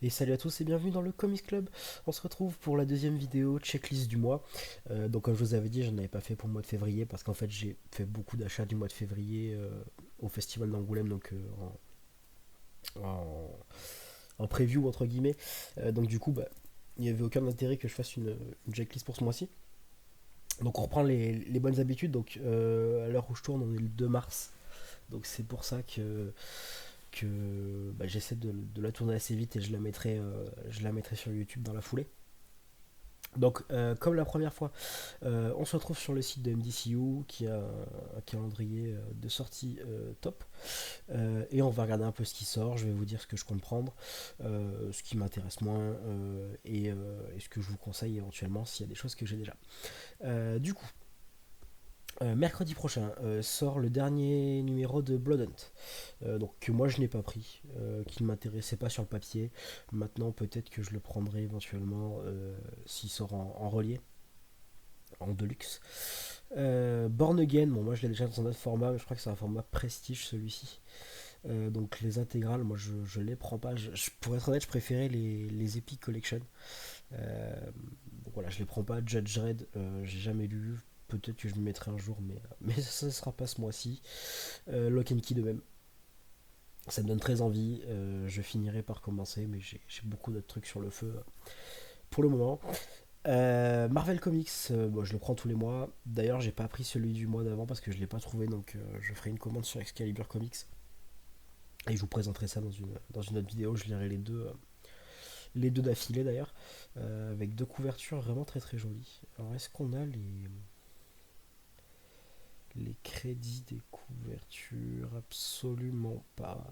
Et salut à tous et bienvenue dans le Comics Club. On se retrouve pour la deuxième vidéo checklist du mois. Donc comme je vous avais dit, je n'en avais pas fait pour le mois de février parce qu'en fait j'ai fait beaucoup d'achats du mois de février au festival d'Angoulême, donc en, en preview entre guillemets. Donc du coup, il n'y avait aucun intérêt que je fasse une checklist pour ce mois-ci. Donc on reprend les bonnes habitudes. Donc à l'heure où je tourne, on est le 2 mars. Donc c'est pour ça que j'essaie de la tourner assez vite et je la mettrai sur YouTube dans la foulée. Donc, comme la première fois, on se retrouve sur le site de MDCU qui a un calendrier de sortie top. Et on va regarder un peu ce qui sort. Je vais vous dire ce que je compte prendre, ce qui m'intéresse moins et ce que je vous conseille éventuellement s'il y a des choses que j'ai déjà. Du coup, mercredi prochain sort le dernier numéro de Blood Hunt, donc que moi je n'ai pas pris, qui ne m'intéressait pas sur le papier. Maintenant peut-être que je le prendrai éventuellement s'il sort en relié, en deluxe. Born Again, bon moi je l'ai déjà dans un autre format, mais je crois que c'est un format prestige celui-ci. Donc les intégrales, moi je les prends pas. Pour être honnête, je préférais les Epic Collection. Donc voilà, je les prends pas. Judge Dredd, j'ai jamais lu. Peut-être que je me mettrai un jour, mais ça ne sera pas ce mois-ci. Lock and Key de même. Ça me donne très envie. Je finirai par commencer, mais j'ai beaucoup d'autres trucs sur le feu pour le moment. Marvel Comics, bon, je le prends tous les mois. D'ailleurs, j'ai pas pris celui du mois d'avant parce que je l'ai pas trouvé, donc je ferai une commande sur Excalibur Comics et je vous présenterai ça dans une autre vidéo. Je lirai les deux d'affilée d'ailleurs, avec deux couvertures vraiment très très jolies. Alors, est-ce qu'on a les crédits des couvertures? Absolument pas.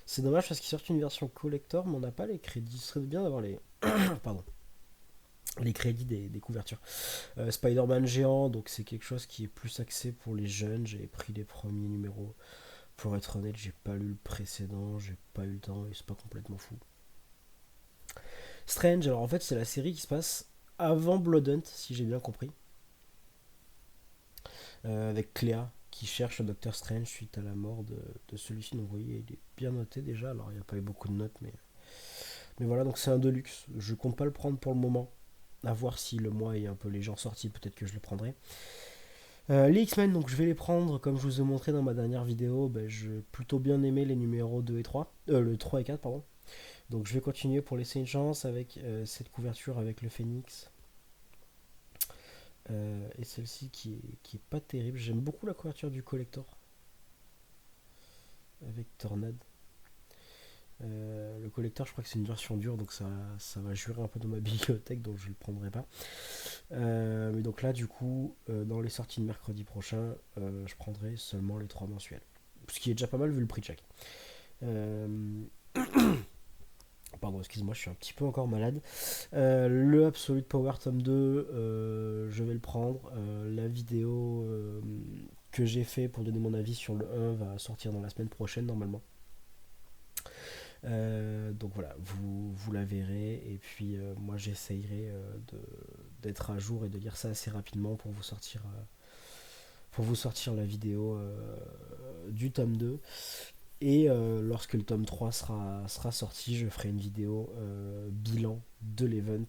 C'est dommage parce qu'ils sortent une version collector, mais on n'a pas les crédits. Ce serait bien d'avoir pardon, les crédits des couvertures. Spider-Man géant, donc c'est quelque chose qui est plus axé pour les jeunes. J'avais pris les premiers numéros. Pour être honnête, j'ai pas lu le précédent, j'ai pas eu le temps et c'est pas complètement fou. Strange, alors en fait, c'est la série qui se passe avant Blood Hunt, si j'ai bien compris. Avec Cléa qui cherche le Docteur Strange suite à la mort de celui-ci. Donc vous voyez, il est bien noté déjà. Alors il n'y a pas eu beaucoup de notes, mais voilà, donc c'est un deluxe. Je compte pas le prendre pour le moment. À voir si le mois est un peu léger en sortie, peut-être que je le prendrai. Les X-Men, donc je vais les prendre, comme je vous ai montré dans ma dernière vidéo, j'ai plutôt bien aimé les numéros 2 et 3, le 3 et 4, pardon. Donc je vais continuer pour laisser une chance avec cette couverture avec le Phoenix. Et celle-ci qui est pas terrible. J'aime beaucoup la couverture du collector avec Tornade. Le collector, je crois que c'est une version dure, donc ça va jurer un peu dans ma bibliothèque, donc je le prendrai pas. Mais donc là, du coup, dans les sorties de mercredi prochain, je prendrai seulement les 3 mensuels. Ce qui est déjà pas mal vu le prix de chaque. Euh, Pardon, excuse-moi, je suis un petit peu encore malade. Le Absolute Power tome 2, je vais le prendre. La vidéo que j'ai fait pour donner mon avis sur le 1 va sortir dans la semaine prochaine normalement. Donc voilà, vous la verrez. Et puis moi j'essayerai d'être à jour et de lire ça assez rapidement pour vous sortir la vidéo du tome 2. Et lorsque le tome 3 sera sorti, je ferai une vidéo bilan de l'event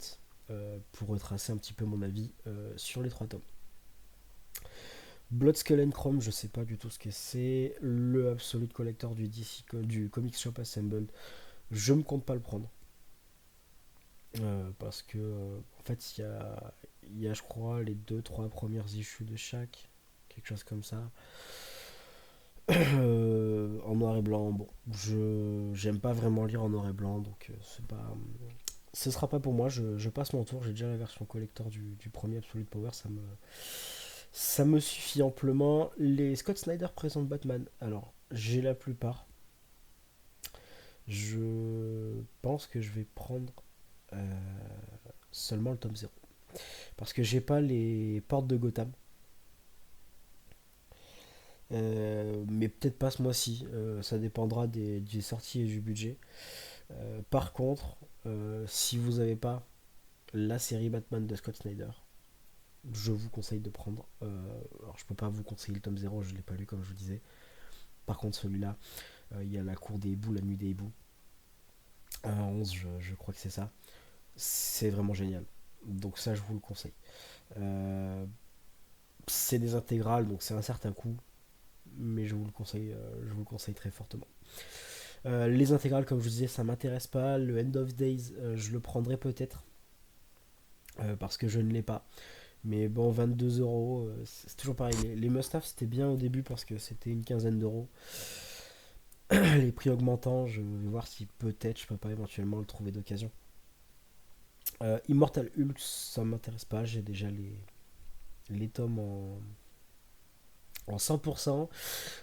pour retracer un petit peu mon avis sur les 3 tomes. Blood Skull and Chrome, je sais pas du tout ce que c'est. Le Absolute Collector du Comics Shop Assembled, je me compte pas le prendre. Parce que en fait il y a je crois les deux trois premières issues de chaque, quelque chose comme ça. En noir et blanc, bon, je j'aime pas vraiment lire en noir et blanc, donc c'est pas, ce sera pas pour moi. Je passe mon tour. J'ai déjà la version collector du premier Absolute Power, ça me suffit amplement. Les Scott Snyder présentent Batman. Alors j'ai la plupart. Je pense que je vais prendre euh, seulement le tome 0 parce que j'ai pas les portes de Gotham. Mais peut-être pas ce mois-ci. Ça dépendra des sorties et du budget. Par contre, si vous n'avez pas la série Batman de Scott Snyder, je vous conseille de prendre. Alors, je peux pas vous conseiller le tome 0, je l'ai pas lu comme je vous disais. Par contre, celui-là, il y a la cour des hiboux, la nuit des hiboux. un 11 je crois que c'est ça. C'est vraiment génial. Donc ça, je vous le conseille. Euh, c'est des intégrales, donc c'est un certain coût, mais je vous le conseille très fortement. Les intégrales, comme je vous disais, ça m'intéresse pas. Le End of Days, je le prendrai peut-être, parce que je ne l'ai pas. Mais bon, 22 euros, c'est toujours pareil. Les must-have, c'était bien au début parce que c'était une quinzaine d'euros. Les prix augmentant, je vais voir si peut-être je peux pas éventuellement le trouver d'occasion. Immortal Hulk, ça m'intéresse pas. J'ai déjà les tomes en 100%.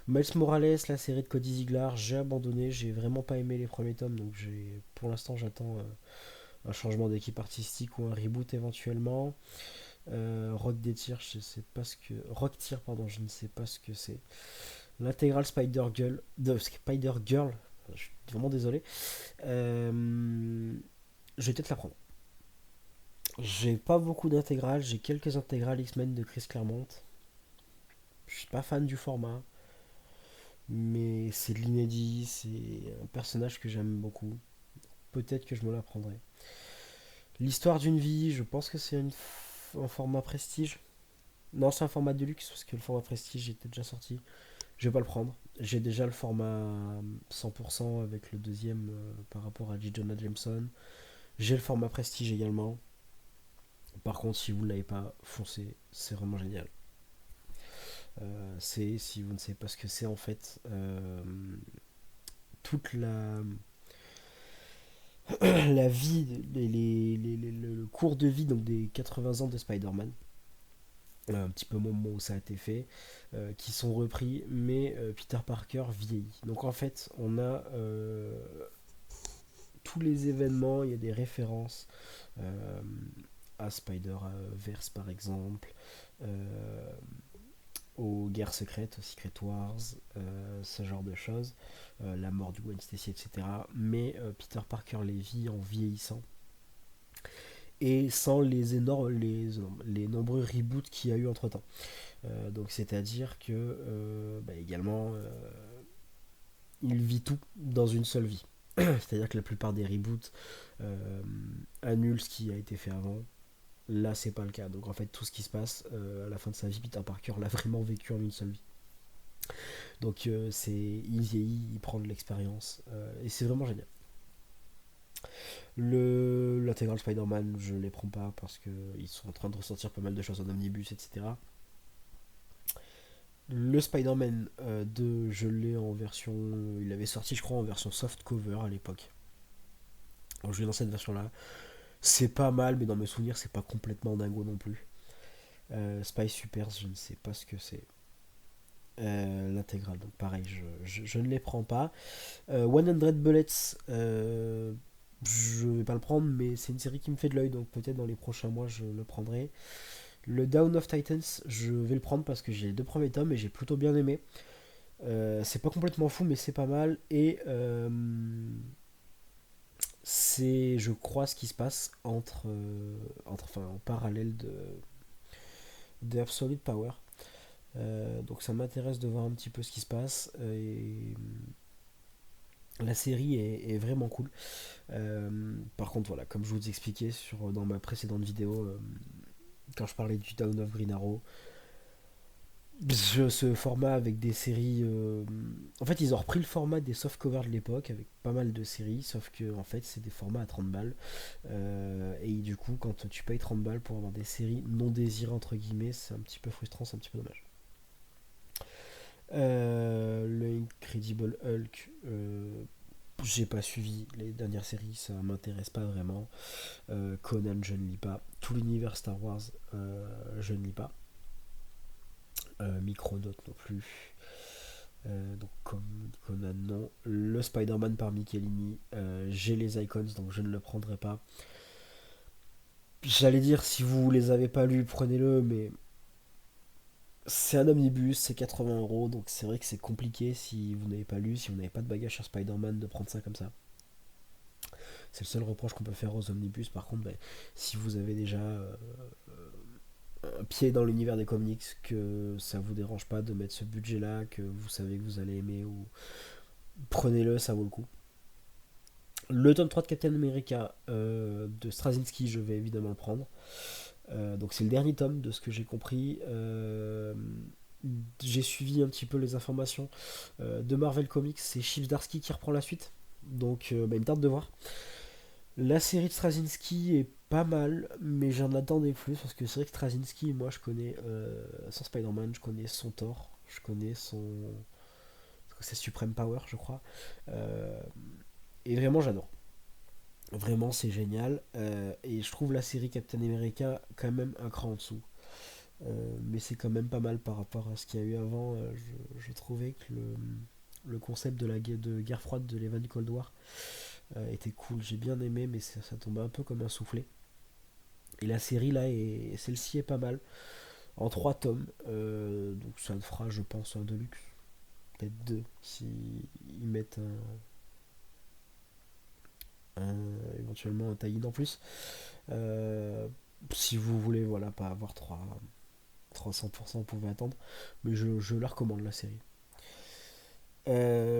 Miles Morales, la série de Cody Ziegler, j'ai abandonné. J'ai vraiment pas aimé les premiers tomes. Donc pour l'instant, j'attends un changement d'équipe artistique ou un reboot éventuellement. Rock des tirs, je sais pas ce que. Rock Tier, pardon, je ne sais pas ce que c'est. L'intégrale Spider-Girl. De Spider-Girl, je suis vraiment désolé. Je vais peut-être la prendre. J'ai pas beaucoup d'intégrales, j'ai quelques intégrales X-Men de Chris Claremont. Je suis pas fan du format, mais c'est de l'inédit, c'est un personnage que j'aime beaucoup. Peut-être que je me la prendrai. L'histoire d'une vie, je pense que c'est un format prestige. Non, c'est un format de luxe parce que le format prestige était déjà sorti. Je vais pas le prendre. J'ai déjà le format 100% avec le deuxième par rapport à J. Jonah Jameson. J'ai le format prestige également. Par contre, si vous ne l'avez pas, foncez, c'est vraiment génial. C'est, si vous ne savez pas ce que c'est en fait, toute la vie, le cours de vie donc des 80 ans de Spider-Man, un petit peu au moment où ça a été fait, qui sont repris, mais Peter Parker vieillit. Donc en fait, on a tous les événements, il y a des références euh, à Spider-Verse par exemple, euh, aux guerres secrètes, aux Secret Wars, ce genre de choses, la mort du Gwen Stacy, etc. Mais Peter Parker les vit en vieillissant et sans les nombreux reboots qu'il y a eu entre temps. Donc c'est-à-dire que également il vit tout dans une seule vie. C'est-à-dire que la plupart des reboots annulent ce qui a été fait avant. Là, c'est pas le cas. Donc en fait, tout ce qui se passe à la fin de sa vie, Peter Parker l'a vraiment vécu en une seule vie. Donc il vieillit, il prend de l'expérience et c'est vraiment génial. L'intégral Spider-Man, je les prends pas parce que ils sont en train de ressortir pas mal de choses en omnibus, etc. Le Spider-Man 2, je l'ai en version. Il avait sorti, je crois, en version soft cover à l'époque. Donc je l'ai dans cette version-là. C'est pas mal, mais dans mes souvenirs, c'est pas complètement dingo non plus. Spy Supers, je ne sais pas ce que c'est. L'intégrale, donc pareil, je ne les prends pas. 100 Bullets, je vais pas le prendre, mais c'est une série qui me fait de l'œil, donc peut-être dans les prochains mois je le prendrai. Le Down of Titans, je vais le prendre parce que j'ai les deux premiers tomes et j'ai plutôt bien aimé. C'est pas complètement fou, mais c'est pas mal. Et c'est, je crois, ce qui se passe enfin, en parallèle de Absolute Power. Donc ça m'intéresse de voir un petit peu ce qui se passe. Et la série est vraiment cool. Par contre, voilà, comme je vous expliquais dans ma précédente vidéo, quand je parlais du Down of Green Arrow, ce format avec des séries. En fait, ils ont repris le format des softcovers de l'époque avec pas mal de séries, sauf que en fait, c'est des formats à 30 balles. Et du coup, quand tu payes 30 balles pour avoir des séries non désirées, entre guillemets, c'est un petit peu frustrant, c'est un petit peu dommage. Le Incredible Hulk, j'ai pas suivi les dernières séries, ça m'intéresse pas vraiment. Conan, je ne lis pas. Tout l'univers Star Wars, je ne lis pas. Micronautes non plus. Donc comme Conan non. Le Spider-Man par Michelini, j'ai les icons donc je ne le prendrai pas. J'allais dire si vous les avez pas lus, prenez-le, mais c'est un omnibus, c'est 80 € donc c'est vrai que c'est compliqué si vous n'avez pas lu, si vous n'avez pas de bagage sur Spider-Man de prendre ça comme ça. C'est le seul reproche qu'on peut faire aux omnibus. Par contre, si vous avez déjà un pied dans l'univers des comics, que ça vous dérange pas de mettre ce budget là, que vous savez que vous allez aimer, ou prenez-le, ça vaut le coup. Le tome 3 de Captain America de Straczynski, je vais évidemment le prendre. Donc c'est le dernier tome de ce que j'ai compris. J'ai suivi un petit peu les informations de Marvel Comics. C'est Chip Zdarsky qui reprend la suite. Donc il me tarde de voir. La série de Straczynski est pas mal, mais j'en attendais plus parce que c'est vrai que Straczynski, moi je connais son Spider-Man, je connais son Thor, je connais son. C'est Supreme Power, je crois. Euh, et vraiment, j'adore. Vraiment, c'est génial. Et je trouve la série Captain America quand même un cran en dessous. Mais c'est quand même pas mal par rapport à ce qu'il y a eu avant. Je trouvais que le concept de la de guerre froide de l'Evan Cold War était cool. J'ai bien aimé, mais ça tombait un peu comme un soufflet. Et la série là, celle-ci est pas mal. En 3 tomes. Donc ça le fera, je pense, un deluxe. Peut-être deux, si ils mettent éventuellement un tie-in en plus. Euh, Si vous voulez, voilà, pas avoir 300%, vous pouvez attendre. Mais je la recommande, la série.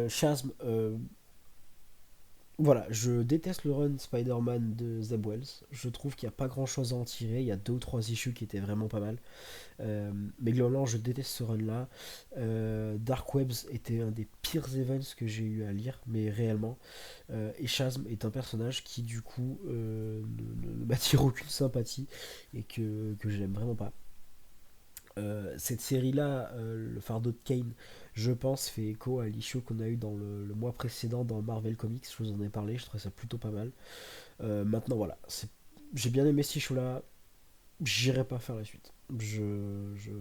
Chasm, voilà, je déteste le run Spider-Man de Zeb Wells. Je trouve qu'il n'y a pas grand chose à en tirer. Il y a deux ou trois issues qui étaient vraiment pas mal. Mais globalement, je déteste ce run-là. Dark Webs était un des pires events que j'ai eu à lire, mais réellement. Et Chasm est un personnage qui, du coup, ne m'attire aucune sympathie et que je n'aime vraiment pas. Cette série-là, le fardeau de Kane, je pense, fait écho à l'issue qu'on a eu dans le mois précédent dans Marvel Comics. Je vous en ai parlé, je trouve ça plutôt pas mal. Maintenant, voilà, j'ai bien aimé ce issue-là. J'irai pas faire la suite.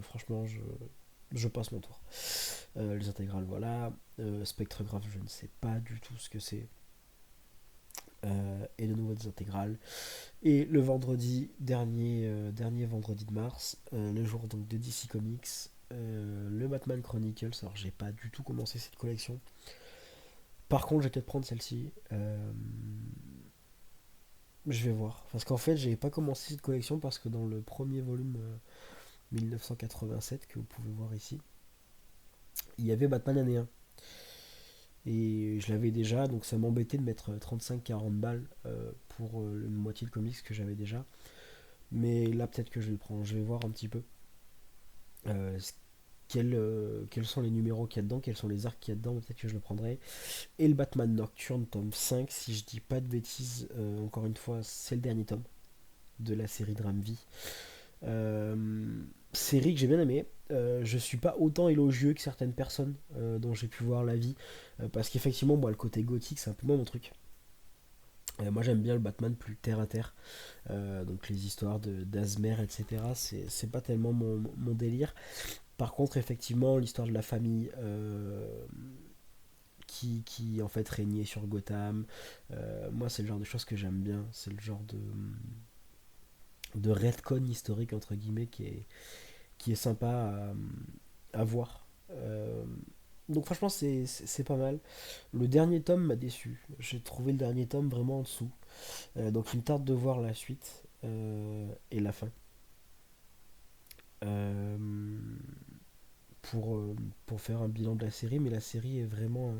Franchement, je passe mon tour. Les intégrales, voilà. Spectrographe, je ne sais pas du tout ce que c'est. Et de nouveau des intégrales. Et le vendredi, dernier vendredi de mars, le jour donc de DC Comics, le Batman Chronicles. Alors j'ai pas du tout commencé cette collection. Par contre, je vais peut-être prendre celle-ci. Je vais voir. Parce qu'en fait, j'ai pas commencé cette collection parce que dans le premier volume 1987 que vous pouvez voir ici, il y avait Batman année 1. Et je l'avais déjà, donc ça m'embêtait de mettre 35-40 balles pour une moitié de comics que j'avais déjà. Mais là, peut-être que je vais le prendre. Je vais voir un petit peu euh, quels sont les numéros qu'il y a dedans, quels sont les arcs qu'il y a dedans. Peut-être que je le prendrai. Et le Batman Nocturne, tome 5, si je dis pas de bêtises, encore une fois, c'est le dernier tome de la série Drame Vie. Série que j'ai bien aimée. Je suis pas autant élogieux que certaines personnes dont j'ai pu voir la vie. Parce qu'effectivement, moi, le côté gothique, c'est un peu moins mon truc. Moi j'aime bien le Batman plus terre à terre. Donc les histoires d'Azmer, etc. C'est pas tellement mon délire. Par contre, effectivement, l'histoire de la famille qui en fait régnait sur Gotham, moi c'est le genre de choses que j'aime bien. C'est le genre de retcon historique entre guillemets qui est sympa à voir. Donc franchement c'est pas mal. Le dernier tome m'a déçu. J'ai trouvé le dernier tome vraiment en dessous. Donc il me tarde de voir la suite et la fin. Euh, pour, euh, pour faire un bilan de la série, mais la série est vraiment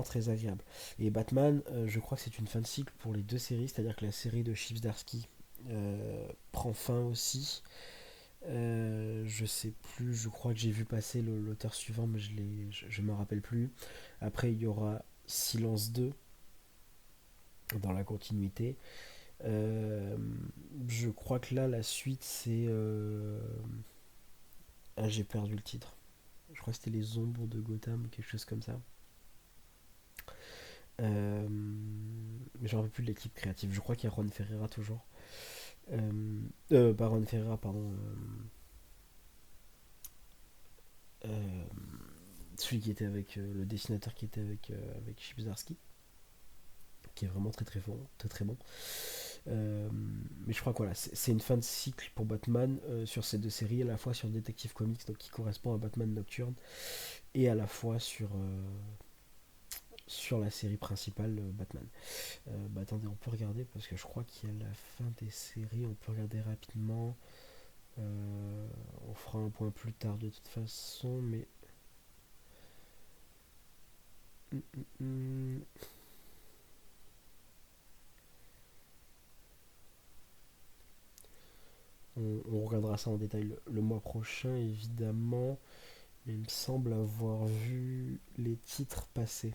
très agréable. Et Batman, je crois que c'est une fin de cycle pour les deux séries, c'est-à-dire que la série de Chip Zdarsky prend fin aussi. Je sais plus, je crois que j'ai vu passer l'auteur suivant, mais je me rappelle plus. Après, il y aura Silence 2 dans la continuité. Euh, je crois que là, la suite, c'est. Ah, j'ai perdu le titre. Je crois que c'était Les Ombres de Gotham, quelque chose comme ça. Mais j'en rappelle plus de l'équipe créative. Je crois qu'il y a Ron Ferreira toujours. Pas Ron Ferreira, pardon. Euh, Celui qui était avec le dessinateur qui était avec Chip Zdarsky, qui est vraiment très bon, très bon. Mais je crois que voilà, c'est une fin de cycle pour Batman sur ces deux séries, à la fois sur Detective Comics, donc qui correspond à Batman Nocturne, et à la fois sur la série principale Batman. Bah attendez, on peut regarder parce que je crois qu'il y a la fin des séries, on peut regarder rapidement. Euh, on fera un point plus tard de toute façon, mais. Hum, hum, hum. ça en détail le mois prochain, évidemment. Mais il me semble avoir vu les titres passer.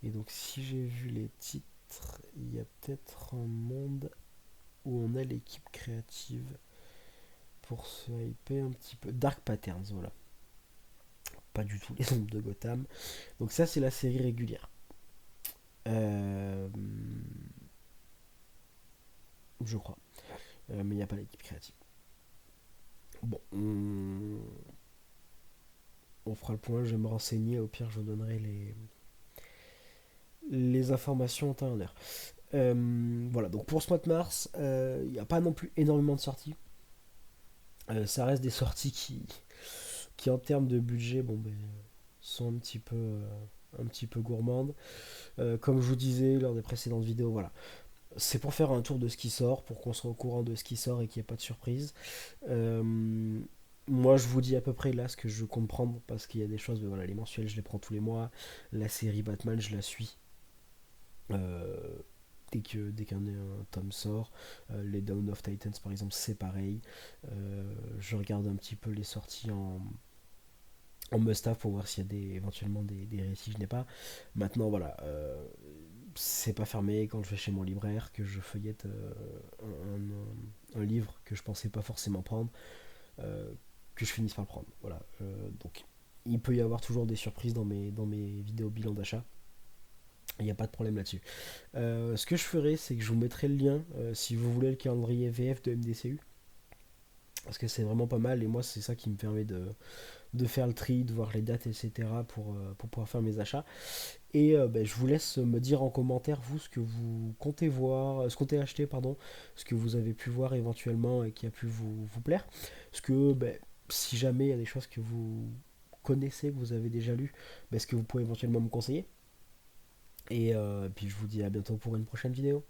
Et donc, si j'ai vu les titres, il y a peut-être un monde où on a l'équipe créative pour se hyper un petit peu. Dark Patterns, voilà. Pas du tout les ombres de Gotham. Donc, ça, c'est la série régulière. Euh, je crois. Mais il n'y a pas l'équipe créative. Bon, on fera le point, je vais me renseigner, au pire je vous donnerai les informations en temps et en heure. Voilà, donc pour ce mois de mars, il n'y a pas non plus énormément de sorties. Ça reste des sorties qui en termes de budget, bon, ben, sont un petit peu gourmandes. Comme je vous disais lors des précédentes vidéos, voilà. C'est pour faire un tour de ce qui sort, pour qu'on soit au courant de ce qui sort et qu'il n'y ait pas de surprise. Euh, Moi, je vous dis à peu près là ce que je compte prendre parce qu'il y a des choses, mais voilà, les mensuels, je les prends tous les mois. La série Batman, je la suis euh, dès qu'un tome sort. Les Dawn of Titans, par exemple, c'est pareil. Je regarde un petit peu les sorties en must-have pour voir s'il y a éventuellement des récits que je n'ai pas. Maintenant, voilà, c'est pas fermé quand je vais chez mon libraire que je feuillette un livre que je pensais pas forcément prendre. euh, que je finisse par le prendre. Voilà. Donc, il peut y avoir toujours des surprises dans mes vidéos bilan d'achat. Il n'y a pas de problème là-dessus. Ce que je ferai, c'est que je vous mettrai le lien si vous voulez le calendrier VF de MDCU. Parce que c'est vraiment pas mal et moi c'est ça qui me permet de faire le tri, de voir les dates, etc. Pour pouvoir faire mes achats. Et ben, je vous laisse me dire en commentaire vous ce que vous comptez voir, ce que comptez acheter, pardon, ce que vous avez pu voir éventuellement et qui a pu vous plaire. Parce que ben, si jamais il y a des choses que vous connaissez, que vous avez déjà lues, ben, est-ce que vous pouvez éventuellement me conseiller. Et puis je vous dis à bientôt pour une prochaine vidéo.